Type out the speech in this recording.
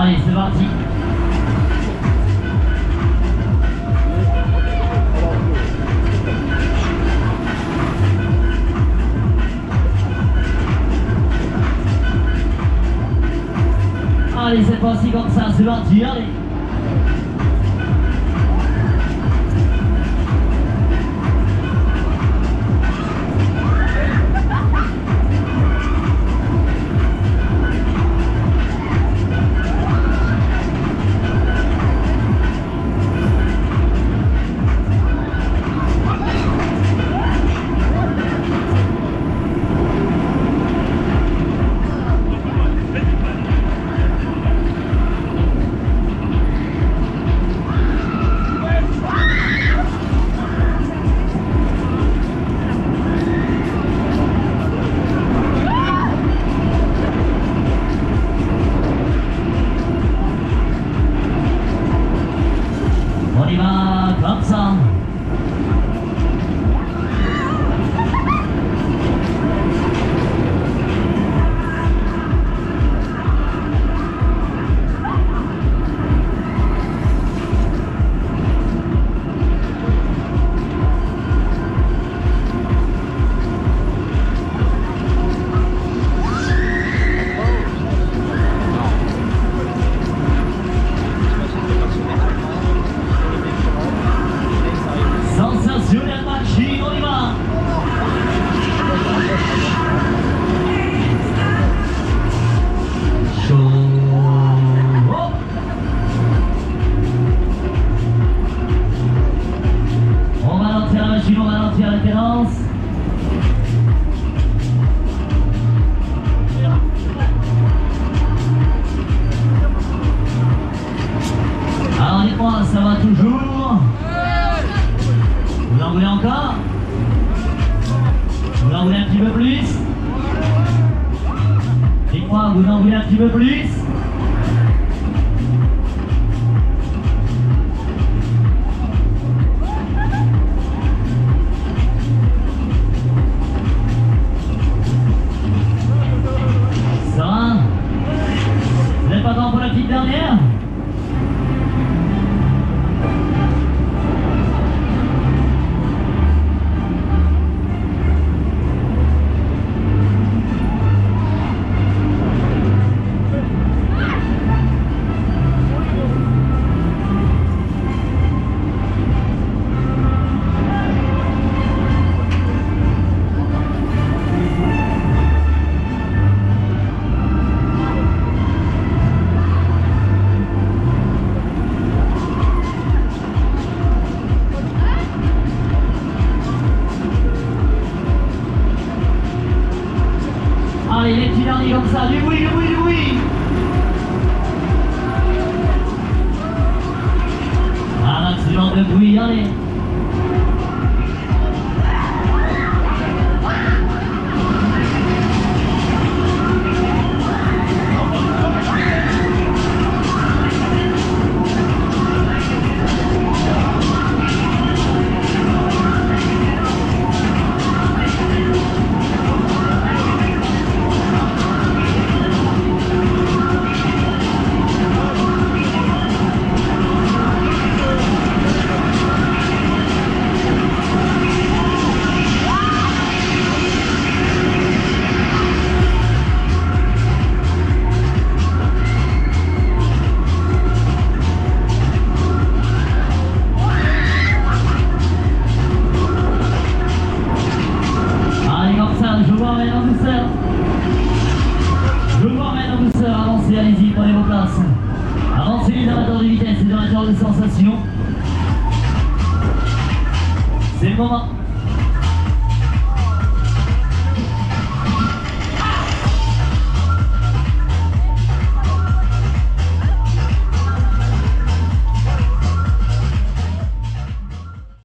Allez, c'est parti. Allez, c'est parti comme ça, c'est parti, allez. On y va comme ça. Sensationnel machine, on y va. Chaud. Oh. On va ralentir la machine, on va ralentir la cadence. Alors dites-moi, ça va toujours? Vous en voulez encore? Vous en voulez un petit peu plus? Dites-moi, vous en voulez un petit peu plus? Ça va? Vous n'êtes pas content pour la petite dernière? Allez, les petits derniers comme ça, du bruit, du bruit, du bruit. Un maximum de bruit, allez. Je vous emmène en douceur. Je vous emmène en douceur. Avancez, allez-y, prenez vos places. Avancez les amateurs de vitesse, les amateurs de sensations. C'est le moment.